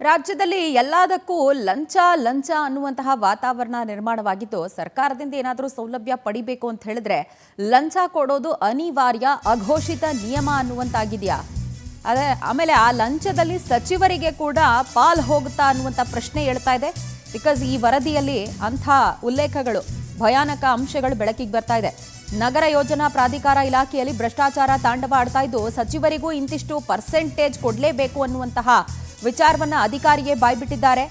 ರಾಜ್ಯದಲ್ಲಿ ಎಲ್ಲದಕ್ಕೂ ಲಂಚ ಲಂಚ ಅನ್ನುವಂತಹ ವಾತಾವರಣ ನಿರ್ಮಾಣವಾಗಿದ್ದು ಸರ್ಕಾರದಿಂದ ಏನಾದರೂ ಸೌಲಭ್ಯ ಪಡಿಬೇಕು ಅಂತ ಹೇಳಿದ್ರೆ ಲಂಚ ಕೊಡೋದು ಅನಿವಾರ್ಯ ಅಘೋಷಿತ ನಿಯಮ ಅನ್ನುವಂತಾಗಿದೆಯಾ ಅದೇ ಆಮೇಲೆ ಆ ಲಂಚದಲ್ಲಿ ಸಚಿವರಿಗೆ ಕೂಡ ಪಾಲ್ ಹೋಗುತ್ತಾ ಅನ್ನುವಂಥ ಪ್ರಶ್ನೆ ಹೇಳ್ತಾ ಇದೆ ಬಿಕಾಸ್ ಈ ವರದಿಯಲ್ಲಿ ಅಂಥ ಉಲ್ಲೇಖಗಳು ಭಯಾನಕ ಅಂಶಗಳು ಬೆಳಕಿಗೆ ಬರ್ತಾ ಇದೆ ನಗರ ಯೋಜನಾ ಪ್ರಾಧಿಕಾರ ಇಲಾಖೆಯಲ್ಲಿ ಭ್ರಷ್ಟಾಚಾರ ತಾಂಡವ ಆಡ್ತಾ ಇದ್ದು ಸಚಿವರಿಗೂ ಇಂತಿಷ್ಟು ಪರ್ಸೆಂಟೇಜ್ ಕೊಡಲೇಬೇಕು ಅನ್ನುವಂತಹ ವಿಚಾರವನ್ನ ಅಧಿಕಾರಿಗೆ ಬಾಯ್ಬಿಟ್ಟಿದ್ದಾರೆ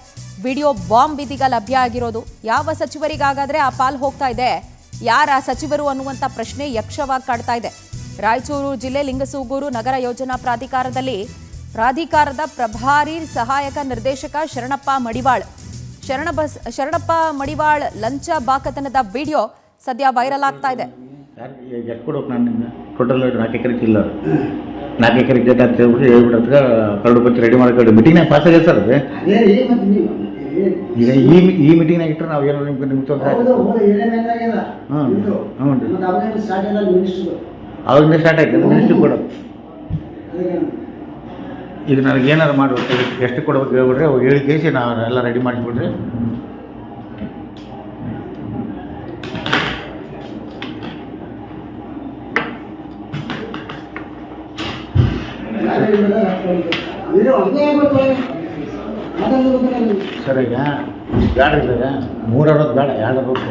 ವಿಡಿಯೋ ಬಾಂಬ್ ಇದೀಗ ಲಭ್ಯ ಆಗಿರೋದು ಯಾವ ಸಚಿವರಿಗಾಗಾದ್ರೆ ಆ ಪಾಲ್ ಹೋಗ್ತಾ ಇದೆ ಯಾರ ಸಚಿವರು ಅನ್ನುವಂಥ ಪ್ರಶ್ನೆ ಯಕ್ಷವಾಗಿ ಕಾಡ್ತಾ ಇದೆ ರಾಯಚೂರು ಜಿಲ್ಲೆ ಲಿಂಗಸೂಗೂರು ನಗರ ಯೋಜನಾ ಪ್ರಾಧಿಕಾರದ ಪ್ರಭಾರಿ ಸಹಾಯಕ ನಿರ್ದೇಶಕ ಶರಣಪ್ಪ ಮಡಿವಾಳ್ ಲಂಚ ಬಾಕತನದ ವಿಡಿಯೋ ಸದ್ಯ ವೈರಲ್ ಆಗ್ತಾ ಇದೆ ಟೋಟಲ್ 4 ಎಕರೆ ಇಲ್ಲ 4 ಎಕರೆ ಜೊತೆ ಅಂತ ಹೇಳ್ಬಿಟ್ಟು ಕರಡು ಪತ್ರ ರೆಡಿ ಮಾಡ್ಕೊಂಡು ಮೀಟಿಂಗ್ನಾಗ ಪಾಸ್ ಆಗಿದೆ ಸರ್ ಅದು ಈಗ ಈ ಮೀಟಿಂಗ್ನಾಗ ಇಟ್ಟರೆ ನಾವು ಏನೋ ನಿಮ್ಗೆ ತೊಂದರೆ ಅವಾಗಿಂದ ಸ್ಟಾರ್ಟ್ ಆಯ್ತು ಮಿನಿಸ್ಟ್ರಿ ಕೊಡೋದು ಈಗ ನನಗೆ ಏನಾರು ಮಾಡ್ಬೇಕು ಎಷ್ಟು ಕೊಡ್ಬೇಕು ಹೇಳ್ಬಿಡ್ರಿ ಅವಾಗ ಹೇಳಿ ಕೇಸಿ ನಾವು ಎಲ್ಲ ರೆಡಿ ಮಾಡಿಬಿಡ್ರಿ ಸರ್ ಈಗ ಬೇಡ ಇಲ್ಲ 3 ಅರವತ್ತು ಬೇಡ 2 ಅರವತ್ತು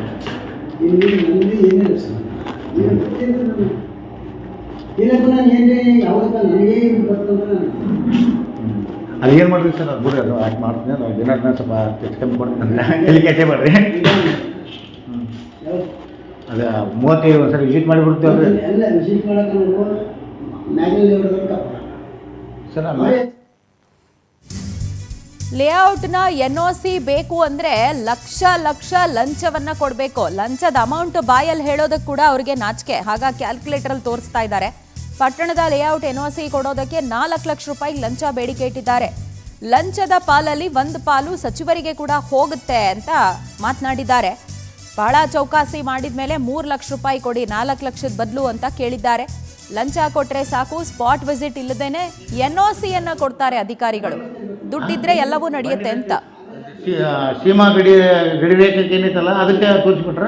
ಅದು ಏನು ಮಾಡಿದ್ರಿ ಸರ್ ಅದು ಬಿಡ್ರಿ ಅದು ಆಯ್ತು ಮಾಡ್ತೀನಿ ಅದು ದಿನ ಸ್ವಲ್ಪ ಕಮ್ಮಿ ಕೊಡ್ತೀನಿ ಎಲ್ಲಿ ಕೆಟ್ಟೆ ಮಾಡ್ರಿ ಅದು 35 ಒಂದು ಸರಿ ವಿಸಿಟ್ ಮಾಡಿಬಿಡ್ತೀವಿ ಸರ್ ಲೇಔಟ್ನ NOC ಬೇಕು ಅಂದ್ರೆ ಲಕ್ಷ ಲಂಚವನ್ನ ಕೊಡಬೇಕು ಲಂಚದ ಅಮೌಂಟ್ ಬಾಯಲ್ಲಿ ಹೇಳೋದಕ್ಕೆ ಕೂಡ ಅವ್ರಿಗೆ ನಾಚಿಕೆ ಹಾಗಾಗಿ ಕ್ಯಾಲ್ಕುಲೇಟರ್ ಅಲ್ಲಿ ತೋರಿಸ್ತಾ ಇದ್ದಾರೆ ಪಟ್ಟಣದ ಲೇಔಟ್ NOC ಕೊಡೋದಕ್ಕೆ 4 ಲಕ್ಷ ರೂಪಾಯಿ ಲಂಚ ಬೇಡಿಕೆ ಇಟ್ಟಿದ್ದಾರೆ ಲಂಚದ ಪಾಲಲ್ಲಿ ಒಂದು ಪಾಲು ಸಚಿವರಿಗೆ ಕೂಡ ಹೋಗುತ್ತೆ ಅಂತ ಮಾತನಾಡಿದ್ದಾರೆ ಬಹಳ ಚೌಕಾಸಿ ಮಾಡಿದ ಮೇಲೆ 3 ಲಕ್ಷ ರೂಪಾಯಿ ಕೊಡಿ 4 ಲಕ್ಷದ ಬದಲು ಅಂತ ಕೇಳಿದ್ದಾರೆ ಲಂಚ ಕೊಟ್ರೆ ಸಾಕು ಸ್ಪಾಟ್ ವಿಸಿಟ್ ಇಲ್ಲದೇನೆ NOC ಅನ್ನ ಕೊಡ್ತಾರೆ ಅಧಿಕಾರಿಗಳು ದುಡ್ಡಿದ್ರೆ ಎಲ್ಲವೂ ನಡೆಯುತ್ತೆ ಅಂತ ಸೀಮಾ ಗಡಿ ರೇಖೆ ಏನೈತಲ್ಲ ಅದಕ್ಕೆ ತೋರಿಸ್ಬಿಟ್ರ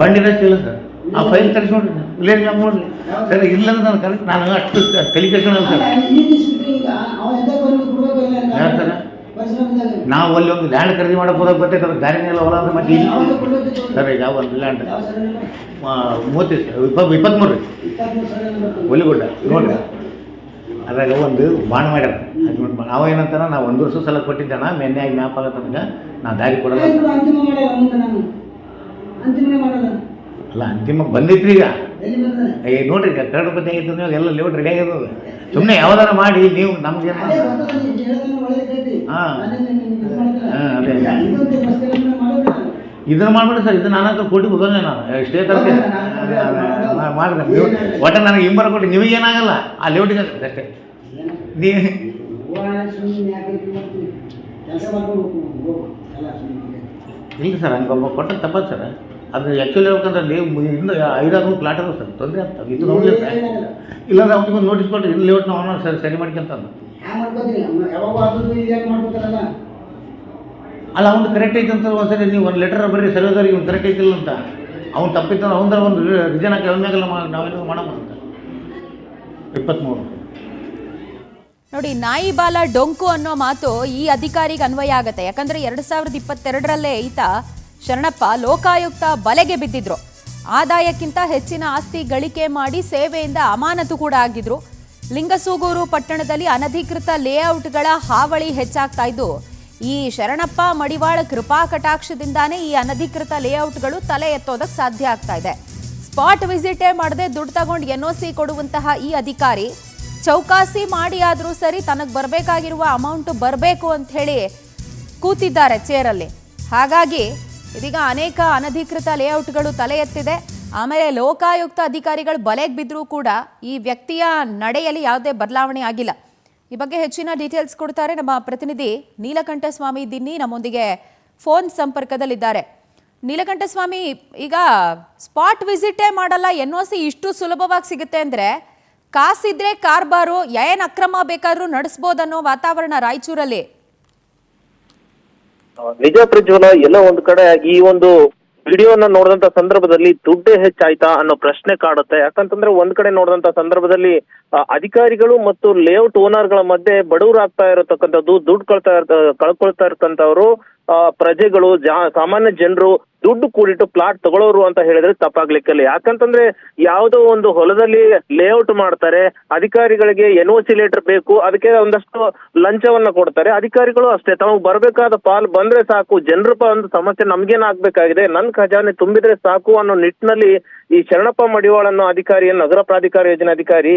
ಬಂಡಿ ರಸ್ತೆ ಇಲ್ಲ ಸರ್ ಆ ಫೈಲ್ ತರಿಸಿ ನೋಡ್ರಿ ವಿಲೇಜ್ ಮ್ಯಾಪ್ ನೋಡ್ರಿ ಸರ್ ಇಲ್ಲಂದ್ರೆ ನಾನು ಕರೆಕ್ಟ್ ನಾನು ಅಷ್ಟು ತಲೆಕೆಡ್ಸೋಣ ಸರ್ ಯಾರು ಸರ್ ನಾವು ಅಲ್ಲಿ ಒಂದು ಲ್ಯಾಂಡ್ ಖರೀದಿ ಮಾಡಕ್ಕೆ ಹೋದಾಗ ಗೊತ್ತೈತೆ ಅದು ದಾರಿನೆಲ್ಲ ಹೊಲ ಅಂತ ಮತ್ತೆ ಸರ್ ಈಗ ಒಂದು ಲ್ಯಾಂಡ್ 23 ರೀ ಒಲಿಗುಡ್ಡ ನೋಡ್ರಿ ಅದ್ರಾಗ ಒಂದು ಬಾಂಡ್ ಮಾಡ್ಯಾರ ಅವ ಏನಂತಾನ ನಾವು 1 ವರ್ಷ ಸಲ ಕೊಟ್ಟಿದ್ದಾನ ಮೆನ್ನೆಯಾಗಿ ಮ್ಯಾಪ್ ಆಗತ್ತಂಗ ನಾ ದಾರಿ ಕೊಡಲ್ಲ ಅಲ್ಲ ಅಂತಿಮ ಬಂದೈತ್ರಿ ಈಗ ನೋಡ್ರಿ ಈಗ ಕರಡು ಪತ್ತೆ ಆಗೈತೆ ನೀವು ಎಲ್ಲ ಲೇಔಟ್ ರೆಡಿ ಆಗಿರೋದು ಸುಮ್ಮನೆ ಯಾವ್ದಾರ ಮಾಡಿ ನೀವು ನಮ್ಗೆ ಹಾಂ ಅದೇ ಇದನ್ನ ಮಾಡ್ಬೇಡಿ ಸರ್ ಇದನ್ನ ನಾನು ಕೋಟಿ ಹೋಗೋಣ ನಾನು ಎಷ್ಟೇ ತರಕ್ಕೆ ಮಾಡಿದೆ ಒಟ್ಟು ನನಗೆ ಇಂಬರ ಕೊಟ್ಟು ನಿಮಗೇನಾಗಲ್ಲ ಆ ಲೇಔಟಿಗೆ ಅಷ್ಟೇ ಇಲ್ಲ ಸರ್ ಹಂಗೆ ಕೊಟ್ಟ ತಪ್ಪದು ಸರ್ ಅದು ಆ್ಯಕ್ಚುಲಿ ಹೇಳ್ಬೇಕಂದ್ರೆ ಅಲ್ಲಿ ಇನ್ನೂ 5-6 ಪ್ಲಾಟ್ ಅದ ಸರ್ ತೊಂದರೆ ಆಗ್ತದೆ ಇದು ನೋಡಲಿಲ್ಲ ಇಲ್ಲಾಂದ್ರೆ ಅವ್ನಿಗೊಂದು ನೋಟಿಸ್ ಕೊಟ್ಟರೆ ಇಲ್ಲಿ ಲೇಔಟ್ ನಾವು ಸರಿ ಮಾಡ್ಕೊಂತ ಅಲ್ಲ ಅವ್ನು ಕರೆಕ್ಟ್ ಐತೆ ಅಂತ ಒಂದ್ಸರಿ ನೀವು ಒಂದು ಲೆಟರ್ ಬರ್ರಿ ಸರ್ವೇದವ್ರಿಗೆ ಇವ್ನು ಕರೆಕ್ಟ್ ಐತಿಲ್ಲ ಅಂತ ಅವ್ನು ತಪ್ಪಿತ್ತು ಅವನ ಒಂದು ರಿಜನ್ ಹಾಕಿ ಅವನಾಗೆಲ್ಲ ನಾವೇನು ಮಾಡಮ್ಮ ಅಂತ 23 ನೋಡಿ ನಾಯಿ ಬಾಲ ಡೊಂಕು ಅನ್ನೋ ಮಾತು ಈ ಅಧಿಕಾರಿಗೆ ಅನ್ವಯ ಆಗತ್ತೆ ಯಾಕಂದ್ರೆ 2022ರಲ್ಲೇ ಈತ ಶರಣಪ್ಪ ಲೋಕಾಯುಕ್ತ ಬಲೆಗೆ ಬಿದ್ದಿದ್ರು ಆದಾಯಕ್ಕಿಂತ ಹೆಚ್ಚಿನ ಆಸ್ತಿ ಗಳಿಕೆ ಮಾಡಿ ಸೇವೆಯಿಂದ ಅಮಾನತು ಕೂಡ ಆಗಿದ್ರು ಲಿಂಗಸೂಗೂರು ಪಟ್ಟಣದಲ್ಲಿ ಅನಧಿಕೃತ ಲೇಔಟ್ಗಳ ಹಾವಳಿ ಹೆಚ್ಚಾಗ್ತಾ ಇದ್ದು ಈ ಶರಣಪ್ಪ ಮಡಿವಾಳ್ ಕೃಪಾ ಕಟಾಕ್ಷದಿಂದಾನೇ ಈ ಅನಧಿಕೃತ ಲೇಔಟ್ಗಳು ತಲೆ ಎತ್ತೋದಕ್ಕೆ ಸಾಧ್ಯ ಆಗ್ತಾ ಇದೆ ಸ್ಪಾಟ್ ವಿಸಿಟೇ ಮಾಡದೆ ದುಡ್ಡು ತಗೊಂಡು NOC ಕೊಡುವಂತಹ ಈ ಅಧಿಕಾರಿ ಚೌಕಾಸಿ ಮಾಡಿ ಆದ್ರೂ ಸರಿ ತನಗೆ ಬರಬೇಕಾಗಿರುವ ಅಮೌಂಟ್ ಬರಬೇಕು ಅಂತ ಹೇಳಿ ಕೂತಿದ್ದಾರೆ ಚೇರಲ್ಲಿ ಹಾಗಾಗಿ ಇದೀಗ ಅನೇಕ ಅನಧಿಕೃತ ಲೇಔಟ್ಗಳು ತಲೆ ಎತ್ತಿದೆ ಆಮೇಲೆ ಲೋಕಾಯುಕ್ತ ಅಧಿಕಾರಿಗಳು ಬಲೆಗೆ ಬಿದ್ದರೂ ಕೂಡ ಈ ವ್ಯಕ್ತಿಯ ನಡೆಯಲ್ಲಿ ಯಾವುದೇ ಬದಲಾವಣೆ ಆಗಿಲ್ಲ ಈ ಬಗ್ಗೆ ಹೆಚ್ಚಿನ ಡೀಟೇಲ್ಸ್ ಕೊಡ್ತಾರೆ ನಮ್ಮ ಪ್ರತಿನಿಧಿ ನೀಲಕಂಠಸ್ವಾಮಿ ದಿನ್ನಿ ನಮ್ಮೊಂದಿಗೆ ಫೋನ್ ಸಂಪರ್ಕದಲ್ಲಿದ್ದಾರೆ ನೀಲಕಂಠಸ್ವಾಮಿ ಈಗ ಸ್ಪಾಟ್ ವಿಸಿಟೇ ಮಾಡಲ್ಲ NOC ಇಷ್ಟು ಸುಲಭವಾಗಿ ಸಿಗುತ್ತೆ ಅಂದರೆ ಕಾಸಿದ್ರೆ ಕಾರ್ಬಾರು, ಏನ್ ಅಕ್ರಮ ಬೇಕಾದ್ರೂ ನಡೆಸ್ಬೋದನ್ನೋ ವಾತಾವರಣ ರಾಯಚೂರಲ್ಲಿ. ನಿಜ ಪ್ರಜ್ವಲ, ಎಲ್ಲ ಒಂದ್ ಕಡೆ ಈ ಒಂದು ವಿಡಿಯೋನ ನೋಡಿದಂತ ಸಂದರ್ಭದಲ್ಲಿ ದುಡ್ಡೇ ಹೆಚ್ಚಾಯ್ತಾ ಅನ್ನೋ ಪ್ರಶ್ನೆ ಕಾಡುತ್ತೆ. ಯಾಕಂತಂದ್ರೆ ಒಂದ್ ಕಡೆ ನೋಡಿದಂತ ಸಂದರ್ಭದಲ್ಲಿ ಅಧಿಕಾರಿಗಳು ಮತ್ತು ಲೇಔಟ್ ಓನರ್ಗಳ ಮಧ್ಯೆ ಬಡವರಾಗ್ತಾ ಇರತಕ್ಕಂಥದ್ದು, ದುಡ್ಡು ಕಳ್ಕೊಳ್ತಾ ಇರ್ತಕ್ಕಂಥವ್ರು ಪ್ರಜೆಗಳು, ಸಾಮಾನ್ಯ ಜನರು ದುಡ್ಡು ಕೂಡಿಟ್ಟು ಪ್ಲಾಟ್ ತಗೊಳ್ಳೋರು ಅಂತ ಹೇಳಿದ್ರೆ ತಪ್ಪಾಗ್ಲಿಕ್ಕಿಲ್ಲ. ಯಾಕಂತಂದ್ರೆ ಯಾವುದೋ ಒಂದು ಹೊಲದಲ್ಲಿ ಲೇಔಟ್ ಮಾಡ್ತಾರೆ, ಅಧಿಕಾರಿಗಳಿಗೆ NOC ಲೆಟರ್ ಬೇಕು, ಅದಕ್ಕೆ ಒಂದಷ್ಟು ಲಂಚವನ್ನ ಕೊಡ್ತಾರೆ. ಅಧಿಕಾರಿಗಳು ಅಷ್ಟೇ, ತಮಗೆ ಬರಬೇಕಾದ ಪಾಲ್ ಬಂದ್ರೆ ಸಾಕು, ಜನರ ಒಂದು ಸಮಸ್ಯೆ ನಮ್ಗೇನ್ ಆಗ್ಬೇಕಾಗಿದೆ, ನನ್ ಖಜಾನೆ ತುಂಬಿದ್ರೆ ಸಾಕು ಅನ್ನೋ ನಿಟ್ಟಿನಲ್ಲಿ ಈ ಶರಣಪ್ಪ ಮಡಿವಾಳ ಅನ್ನೋ ಅಧಿಕಾರಿ, ನಗರ ಪ್ರಾಧಿಕಾರ ಯೋಜನೆ ಅಧಿಕಾರಿ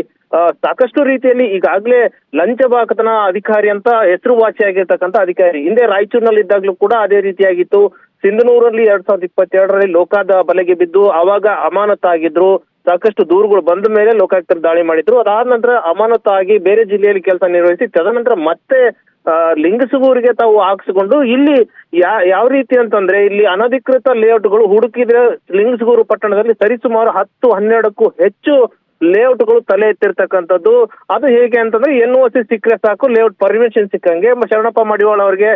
ಸಾಕಷ್ಟು ರೀತಿಯಲ್ಲಿ ಈಗಾಗಲೇ ಲಂಚ ಬಾಕತನ ಅಧಿಕಾರಿ ಅಂತ ಹೆಸರುವಾಸಿಯಾಗಿರ್ತಕ್ಕಂಥ ಅಧಿಕಾರಿ. ಹಿಂದೆ ರಾಯಚೂರಿನಲ್ಲಿ ಇದ್ದಾಗ್ಲೂ ಕೂಡ ಅದೇ ರೀತಿಯಾಗಿತ್ತು. ಸಿಂಧನೂರಲ್ಲಿ 2022ರಲ್ಲಿ ಲೋಕಾದ ಬಲೆಗೆ ಬಿದ್ದು ಅವಾಗ ಅಮಾನತಾಗಿದ್ರು. ಸಾಕಷ್ಟು ದೂರುಗಳು ಬಂದ ಮೇಲೆ ಲೋಕಾಯುಕ್ತರು ದಾಳಿ ಮಾಡಿದ್ರು. ಅದಾದ ನಂತರ ಅಮಾನತಾಗಿ ಬೇರೆ ಜಿಲ್ಲೆಯಲ್ಲಿ ಕೆಲಸ ನಿರ್ವಹಿಸಿ ತದನಂತರ ಮತ್ತೆ ಲಿಂಗಸಗೂರಿಗೆ ತಾವು ಹಾಕ್ಸ್ಕೊಂಡು ಇಲ್ಲಿ ಯಾವ ರೀತಿ ಅಂತಂದ್ರೆ ಇಲ್ಲಿ ಅನಧಿಕೃತ ಲೇಔಟ್ಗಳು ಹುಡುಕಿದ್ರೆ ಲಿಂಗಸಗೂರು ಪಟ್ಟಣದಲ್ಲಿ ಸರಿಸುಮಾರು 10-12ಕ್ಕೂ ಹೆಚ್ಚು ಲೇಔಟ್ಗಳು ತಲೆ ಎತ್ತಿರ್ತಕ್ಕಂಥದ್ದು. ಅದು ಹೇಗೆ ಅಂತಂದ್ರೆ NOC ಸಿಕ್ಕರೆ ಸಾಕು, ಲೇಔಟ್ ಪರ್ಮಿಷನ್ ಸಿಕ್ಕಂಗೆ ಶರಣಪ್ಪ ಮಡಿವಾಳ ಅವ್ರಿಗೆ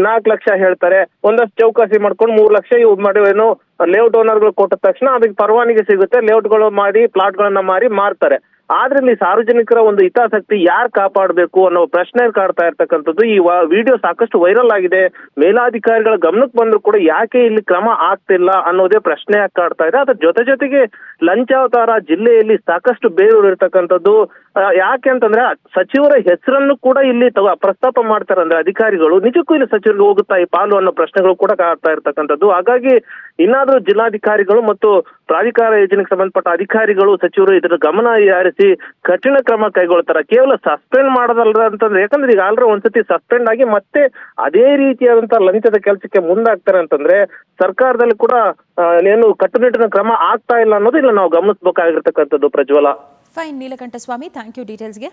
4 ಲಕ್ಷ ಹೇಳ್ತಾರೆ, ಒಂದಷ್ಟು ಚೌಕಾಸಿ ಮಾಡ್ಕೊಂಡು 3 ಲಕ್ಷ ಏನು ಲೇಔಟ್ ಓನರ್ಗಳು ಕೊಟ್ಟ ತಕ್ಷಣ ಅದಕ್ಕೆ ಪರವಾನಗಿ ಸಿಗುತ್ತೆ, ಲೇಔಟ್ಗಳು ಮಾಡಿ ಪ್ಲಾಟ್ಗಳನ್ನ ಮಾರಿ ಮಾರ್ತಾರೆ. ಆದ್ರೆ ಇಲ್ಲಿ ಸಾರ್ವಜನಿಕರ ಒಂದು ಹಿತಾಸಕ್ತಿ ಯಾರು ಕಾಪಾಡಬೇಕು ಅನ್ನೋ ಪ್ರಶ್ನೆ ಕಾಡ್ತಾ ಇರ್ತಕ್ಕಂಥದ್ದು. ಈ ವಿಡಿಯೋ ಸಾಕಷ್ಟು ವೈರಲ್ ಆಗಿದೆ. ಮೇಲಾಧಿಕಾರಿಗಳ ಗಮನಕ್ಕೆ ಬಂದ್ರು ಕೂಡ ಯಾಕೆ ಇಲ್ಲಿ ಕ್ರಮ ಆಗ್ತಿಲ್ಲ ಅನ್ನೋದೇ ಪ್ರಶ್ನೆ ಕಾಡ್ತಾ ಇದೆ. ಅದ್ರ ಜೊತೆಗೆ ಲಂಚಾವತಾರ ಜಿಲ್ಲೆಯಲ್ಲಿ ಸಾಕಷ್ಟು ಬೇರೂರು ಇರ್ತಕ್ಕಂಥದ್ದು. ಯಾಕೆ ಅಂತಂದ್ರೆ ಸಚಿವರ ಹೆಸರನ್ನು ಕೂಡ ಇಲ್ಲಿ ಪ್ರಸ್ತಾಪ ಮಾಡ್ತಾರೆ. ಅಂದ್ರೆ ಅಧಿಕಾರಿಗಳು ನಿಜಕ್ಕೂ ಇಲ್ಲಿ ಸಚಿವರಿಗೆ ಹೋಗುತ್ತಾ ಈ ಪಾಲು ಅನ್ನೋ ಪ್ರಶ್ನೆಗಳು ಕೂಡ ಕಾಡ್ತಾ ಇರ್ತಕ್ಕಂಥದ್ದು. ಹಾಗಾಗಿ ಇನ್ನಾದ್ರೂ ಜಿಲ್ಲಾಧಿಕಾರಿಗಳು ಮತ್ತು ಪ್ರಾಧಿಕಾರ ಯೋಜನೆಗೆ ಸಂಬಂಧಪಟ್ಟ ಅಧಿಕಾರಿಗಳು, ಸಚಿವರು ಇದರ ಗಮನ ಹರಿಸಿ ಕಠಿಣ ಕ್ರಮ ಕೈಗೊಳ್ತಾರ. ಕೇವಲ ಸಸ್ಪೆಂಡ್ ಮಾಡೋದಲ್ಲ ಅಂತಂದ್ರೆ, ಯಾಕಂದ್ರೆ ಈಗ ಆಲ್ರೆಡಿ ಒಂದ್ಸತಿ ಸಸ್ಪೆಂಡ್ ಆಗಿ ಮತ್ತೆ ಅದೇ ರೀತಿಯಾದಂತಹ ಲಂಚದ ಕೆಲಸಕ್ಕೆ ಮುಂದಾಗ್ತಾರೆ ಅಂತಂದ್ರೆ ಸರ್ಕಾರದಲ್ಲಿ ಕೂಡ ಏನು ಕಟ್ಟುನಿಟ್ಟಿನ ಕ್ರಮ ಆಗ್ತಾ ಇಲ್ಲ ಅನ್ನೋದು ಇಲ್ಲ ನಾವು ಗಮನಿಸಬೇಕಾಗಿರ್ತಕ್ಕಂಥದ್ದು. Prajwal. Fine Neelakantha Swamy, thank you ಡೀಟೇಲ್ಸ್ಗೆ.